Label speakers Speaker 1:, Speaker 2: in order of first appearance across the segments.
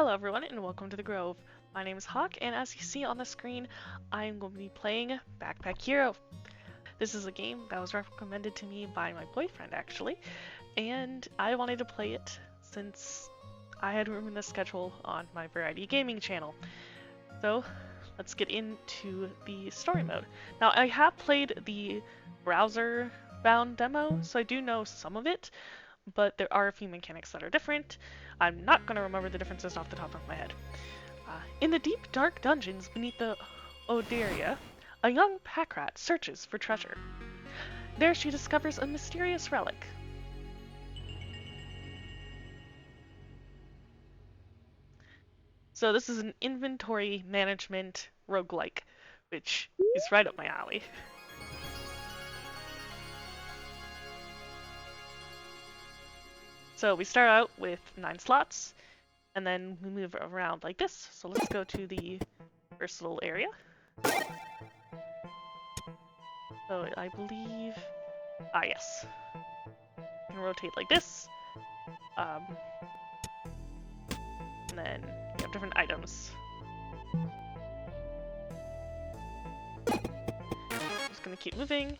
Speaker 1: Hello everyone and welcome to the Grove. My name is Hawk and as you see on the screen, I'm going to be playing Backpack Hero. This is a game that was recommended to me by my boyfriend actually, and I wanted to play it since I had room in the schedule on my Variety Gaming channel. So let's get into the story mode. Now I have played the browser bound demo, so I do know some of it, but there are a few mechanics that are different. I'm not going to remember the differences off the top of my head. In the deep, dark dungeons beneath the Oderia, a young pack rat searches for treasure. There she discovers a mysterious relic. So this is an inventory management roguelike, which is right up my alley. So we start out with 9 slots, and then we move around like this. So let's go to the first little area. So I believe, yes. You can rotate like this. And then you have different items. Just gonna keep moving.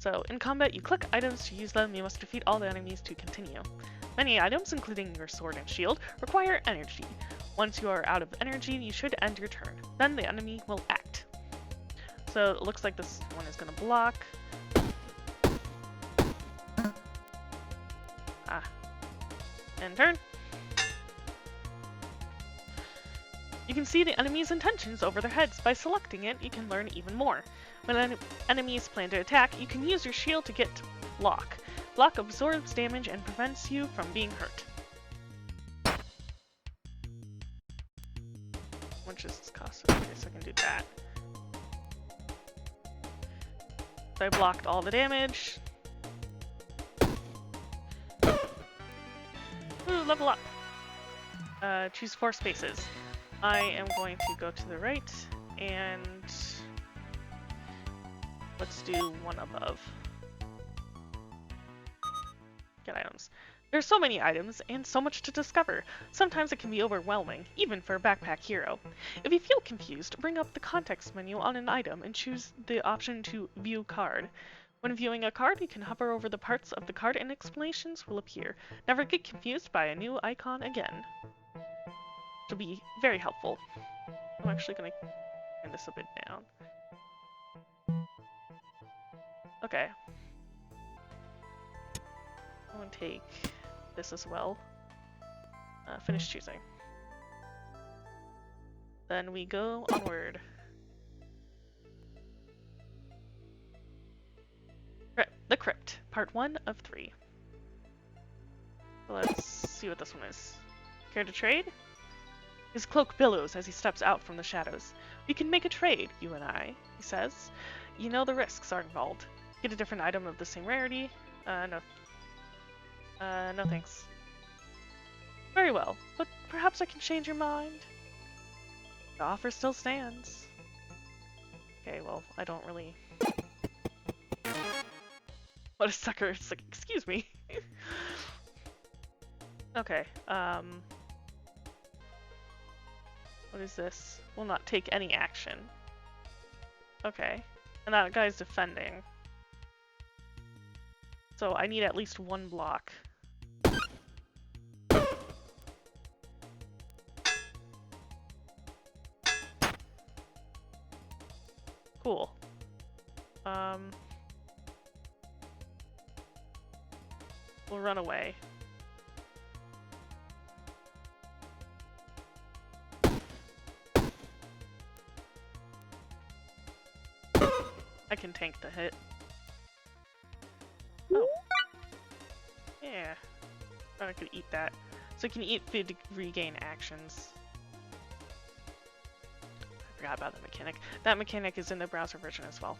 Speaker 1: So in combat, you click items to use them. You must defeat all the enemies to continue. Many items, including your sword and shield, require energy. Once you are out of energy, you should end your turn. Then the enemy will act. So it looks like this one is gonna block. And turn. You can see the enemy's intentions over their heads. By selecting it, you can learn even more. When enemies plan to attack, you can use your shield to get block. Block absorbs damage and prevents you from being hurt. How much does this cost? Okay, so I can do that. So I blocked all the damage. Ooh, level up. Choose 4 spaces. I am going to go to the right, and let's do one above. Get items. There's so many items, and so much to discover. Sometimes it can be overwhelming, even for a backpack hero. If you feel confused, bring up the context menu on an item and choose the option to view card. When viewing a card, you can hover over the parts of the card and explanations will appear. Never get confused by a new icon again. It'll be very helpful. I'm actually going to turn this a bit down. Okay. I'm going to take this as well. Finish choosing. Then we go onward. The Crypt, part 1 of 3. Let's see what this one is. Care to trade? His cloak billows as he steps out from the shadows. We can make a trade, you and I, he says. You know the risks are involved. Get a different item of the same rarity. No. No thanks. Very well, but perhaps I can change your mind. The offer still stands. Okay, well, I don't really... What a sucker. It's like, excuse me. Okay, what is this? Will not take any action. Okay. And that guy's defending. So I need at least 1 block. Cool. We'll run away. I can tank the hit. Oh. Yeah. I could eat that. So you can eat food to regain actions. I forgot about that mechanic. That mechanic is in the browser version as well.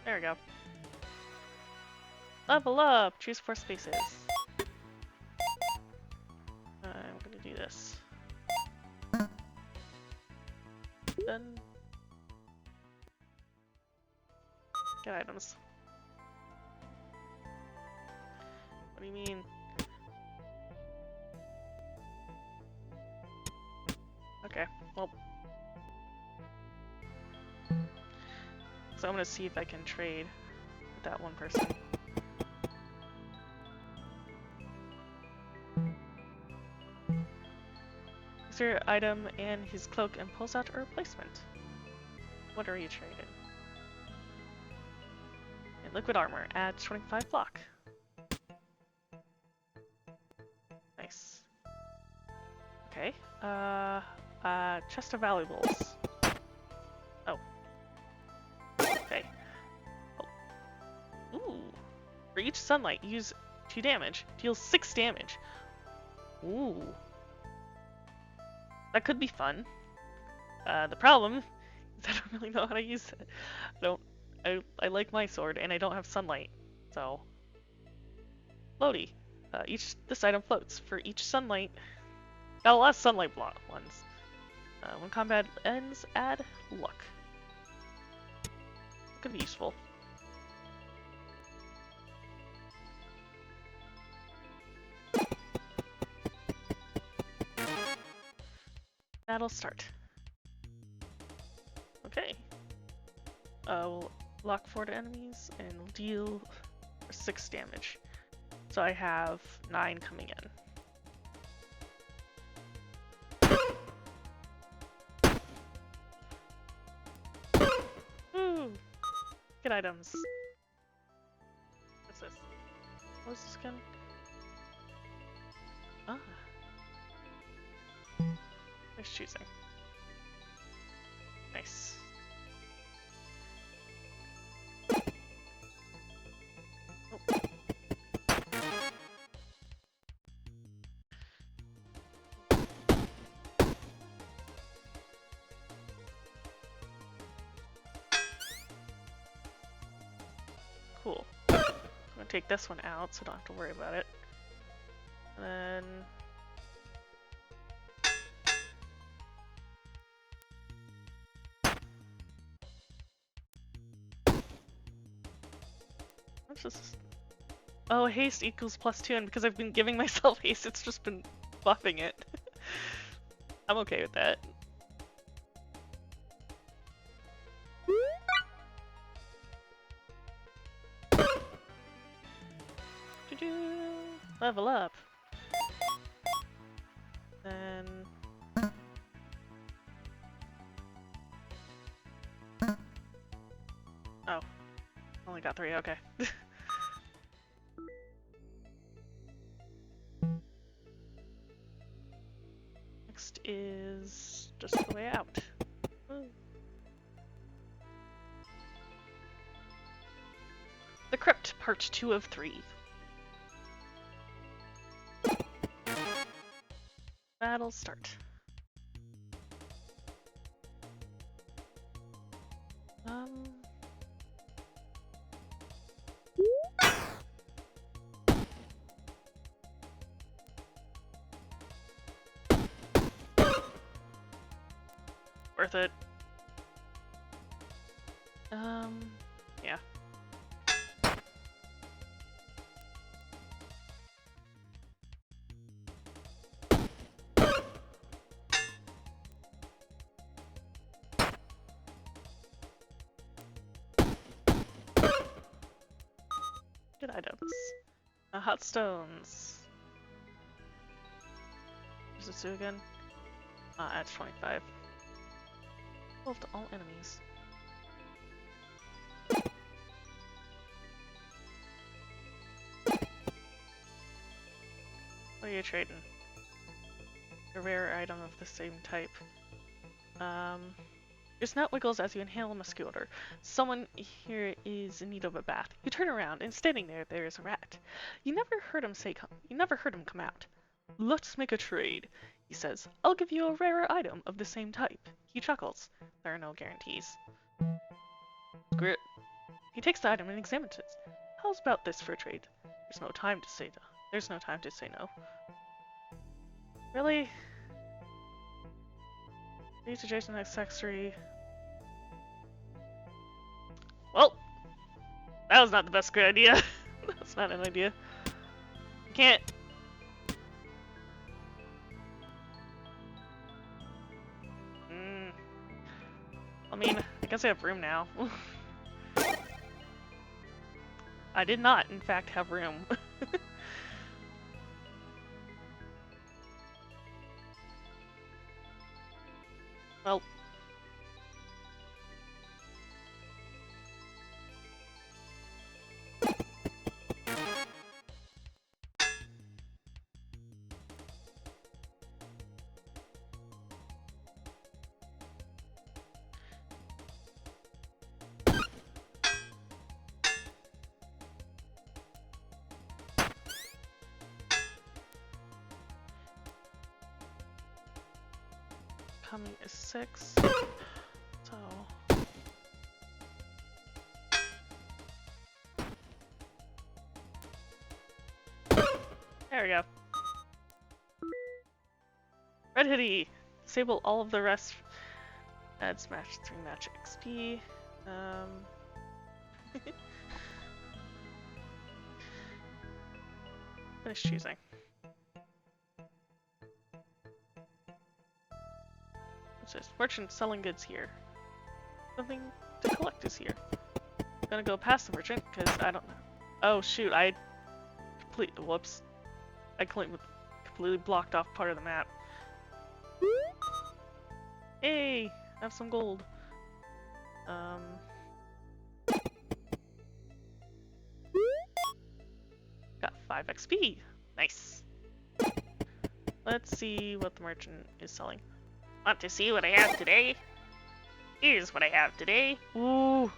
Speaker 1: There we go. Level up! Choose 4 spaces. I'm gonna do this. Done. Get items. What do you mean? Okay, well. So I'm gonna see if I can trade with that one person. Takes your item and his cloak and pulls out a replacement. What are you trading? And liquid armor adds 25 block. Nice. Okay. Chest of valuables. Oh. Okay. Oh. Ooh. For each sunlight, use 2 damage. Deals 6 damage. Ooh. That could be fun. The problem is I don't really know how to use it. I like my sword and I don't have sunlight. So. Floaty. This item floats. For each sunlight. Got a lot of sunlight block ones. When combat ends, add luck. Could be useful. Battle start. Okay. We'll lock 4 to enemies and deal 6 damage. So I have 9 coming in. Woo! Get items. What's this? What was this again? Ah. Nice choosing. Nice. Oh. Cool. I'm gonna take this one out so I don't have to worry about it. And then what's this? Oh, haste equals +2, and because I've been giving myself haste, it's just been buffing it. I'm okay with that. Level up. Then oh, only got 3. Okay. Next is just the way out. Woo. The Crypt, Part 2 of 3. Battle start. Worth it. Yeah. Good items. Hot stones. What does this do again? Adds 25. To all enemies. What are you trading? A rare item of the same type. Your snout wiggles as you inhale a musky odor. Someone here is in need of a bath. You turn around, and standing there is a rat. You never heard him come out. Let's make a trade, he says. I'll give you a rarer item of the same type. He chuckles. There are no guarantees. Grit. He takes the item and examines it. How's about this for a trade? There's no time to say no. There's no time to say no. Really? These adjacent accessory. Well, That was not the best good idea. That's not an idea. Can't. I mean, I guess I have room now. I did not, in fact, have room. Well. Coming is 6. So. There we go. Red hoodie. Disable all of the rest. Add smash 3 match XP. Finish choosing. What's this? Merchant selling goods here. Something to collect is here. I'm gonna go past the merchant because I don't know. Oh shoot! Whoops! I completely blocked off part of the map. Hey, have some gold. Got 5 XP. Nice. Let's see what the merchant is selling. Want to see what I have today? Here's what I have today. Ooh.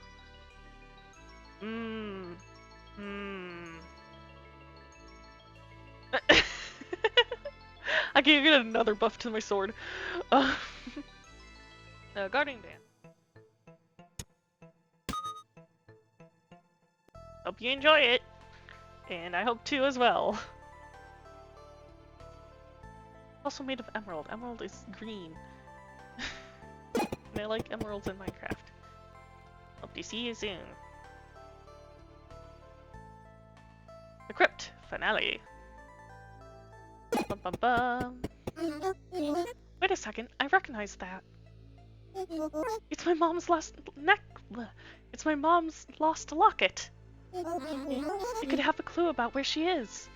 Speaker 1: I can get another buff to my sword. Guarding Band. Hope you enjoy it. And I hope too as well. Also made of emerald. Emerald is green. And I like emeralds in Minecraft. Hope to see you soon. The Crypt Finale. Bum, bum, bum. Wait a second, I recognize that. It's my mom's It's my mom's lost locket. You could have a clue about where she is.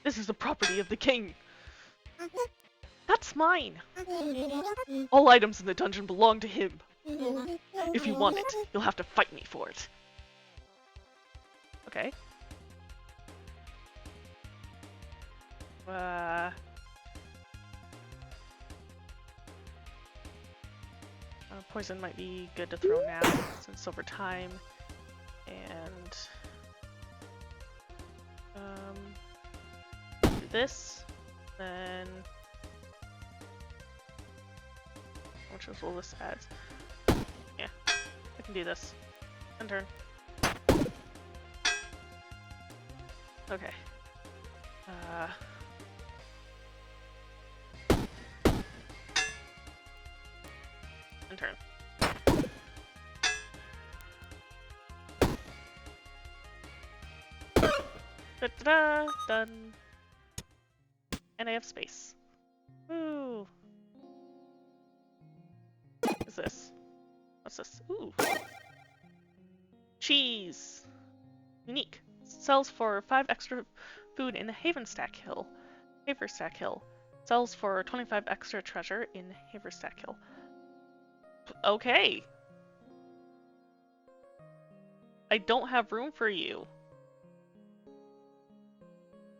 Speaker 1: This is the property of the king. That's mine. All items in the dungeon belong to him. If you want it, you'll have to fight me for it. Okay. Poison might be good to throw now, since over time. And do this, then how much will this add? Yeah, I can do this. End turn. Okay. End turn. Da-da-da! Done. And I have space. Woo! What is this? What's this? Ooh! Cheese! Unique. Sells for 5 extra food in Haverstack Hill. Haverstack Hill. Sells for 25 extra treasure in Haverstack Hill. Okay. I don't have room for you.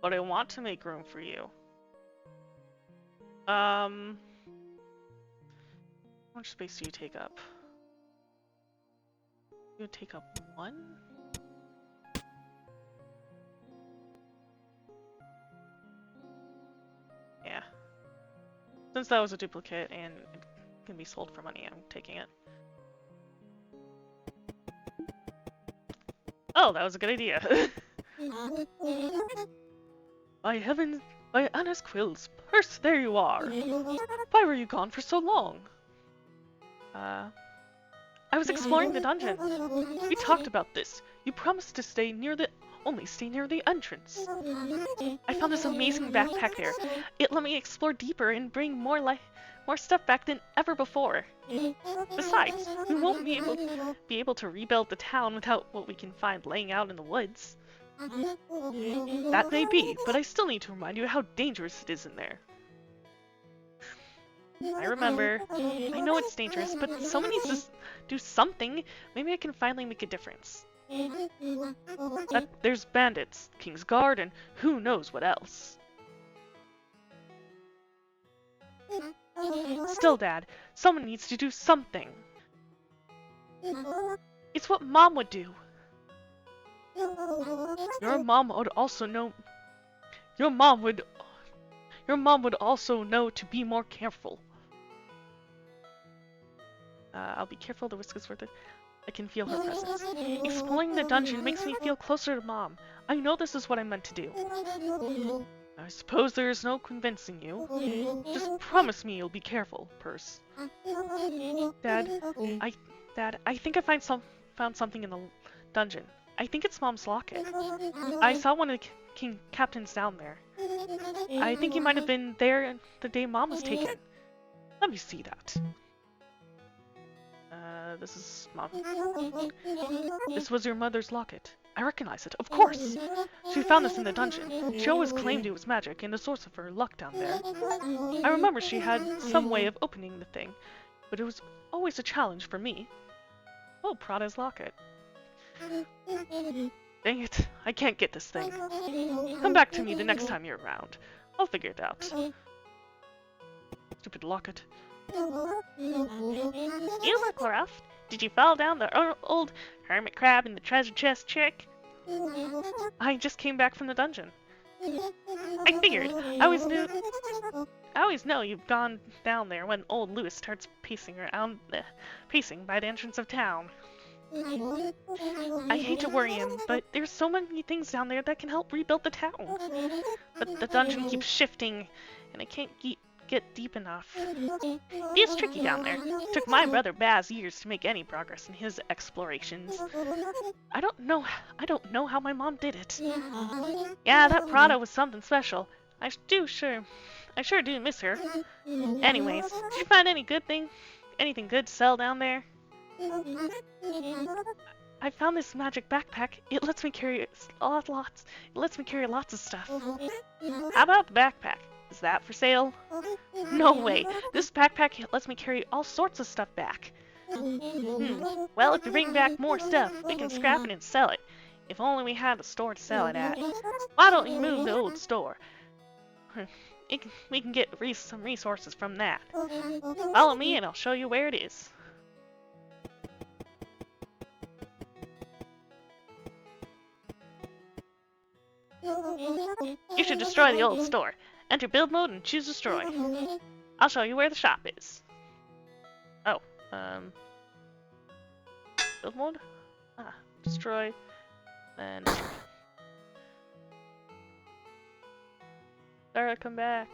Speaker 1: But I want to make room for you. How much space do you take up? You would take up 1? Yeah. Since that was a duplicate and it can be sold for money, I'm taking it. Oh, that was a good idea. By heavens, by Anna's quills, Purse, there you are! Why were you gone for so long? I was exploring the dungeon. We talked about this. You promised to only stay near the entrance. I found this amazing backpack there. It let me explore deeper and bring more stuff back than ever before. Besides, we won't be able to rebuild the town without what we can find laying out in the woods. That may be, but I still need to remind you how dangerous it is in there. I remember. I know it's dangerous, but someone needs to do something. Maybe I can finally make a difference. There's bandits, King's Guard, and who knows what else. Still, Dad, someone needs to do something. It's what Mom would do. Your mom would also know. Your mom would also know to be more careful. I'll be careful. The risk is worth it. I can feel her presence. Exploring the dungeon makes me feel closer to Mom. I know this is what I meant to do. I suppose there is no convincing you. Just promise me you'll be careful, Purse. Dad, I think I found something in the dungeon. I think it's Mom's locket. I saw one of the captains down there. I think he might have been there the day Mom was taken. Let me see that. This is Mom. This was your mother's locket. I recognize it, of course! She found this in the dungeon. She always claimed it was magic and the source of her luck down there. I remember she had some way of opening the thing, but it was always a challenge for me. Oh, Prada's locket. Dang it, I can't get this thing. Come back to me the next time you're around. I'll figure it out. Stupid locket. You look rough. Did you fall down the old hermit crab in the treasure chest trick? I just came back from the dungeon. I figured. I always know you've gone down there when old Louis starts pacing by the entrance of town. I hate to worry him, but there's so many things down there that can help rebuild the town. But the dungeon keeps shifting, and I can't get deep enough. It's tricky down there. It took my brother Baz years to make any progress in his explorations. I don't know how my mom did it. Yeah, that Prada was something special. I sure do miss her. Anyways, did you find anything good to sell down there? I found this magic backpack. It lets me carry lots of stuff. How about the backpack? Is that for sale? No way. This backpack lets me carry all sorts of stuff back. Well, if you bring back more stuff, we can scrap it and sell it. If only we had a store to sell it at. Why don't you move the old store? We can get some resources from that. Follow me and I'll show you where it is. You should destroy the old store. Enter build mode and choose destroy. I'll show you where the shop is. Oh, build mode? Destroy. Then Sarah, come back.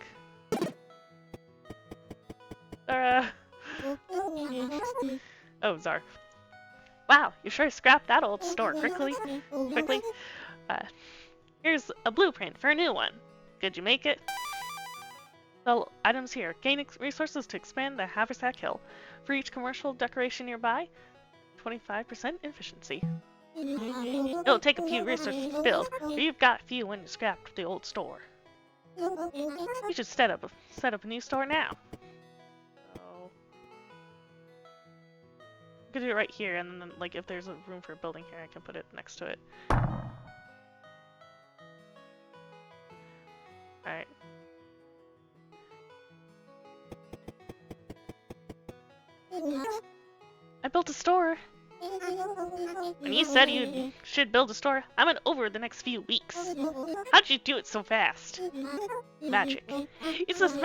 Speaker 1: Sarah! Oh, Zar. Wow, you sure scrapped that old store quickly. Here's a blueprint for a new one. Could you make it? Sell items here. Gain resources to expand the Haversack Hill. For each commercial decoration nearby, 25% efficiency. It'll take a few resources to build, but you've got a few when you scrapped the old store. You should set up a new store now. So I could do it right here, and then like if there's a room for a building here, I can put it next to it. Alright. I built a store. When you said you should build a store, I went over the next few weeks. How'd you do it so fast? Magic. It's this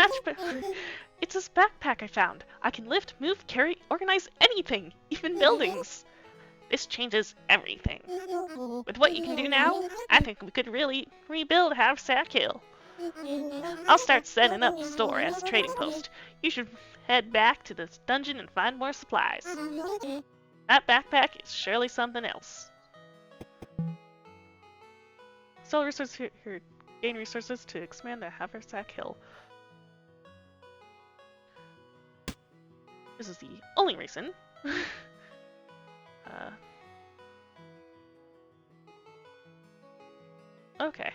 Speaker 1: backpack I found. I can lift, move, carry, organize anything, even buildings. This changes everything. With what you can do now, I think we could really rebuild Haversack Hill. I'll start setting up the store as a trading post. You should head back to this dungeon and find more supplies. That backpack is surely something else. Sell resources here. Gain resources to expand the Haversack Hill. This is the only reason. Okay.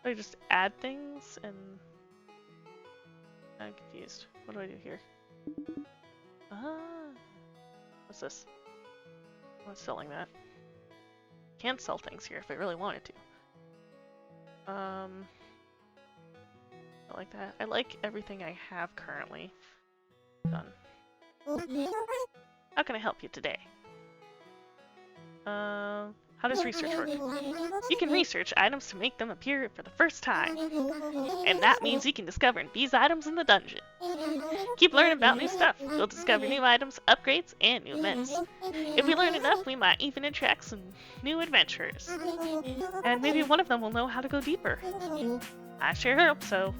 Speaker 1: I just add things and... I'm confused. What do I do here? What's this? I'm not selling that. Can't sell things here if I really wanted to. I like that. I like everything I have currently. Done. How can I help you today? How does research work? You can research items to make them appear for the first time. And that means you can discover these items in the dungeon. Keep learning about new stuff. We'll discover new items, upgrades, and new events. If we learn enough, we might even attract some new adventurers. And maybe one of them will know how to go deeper. I sure hope so.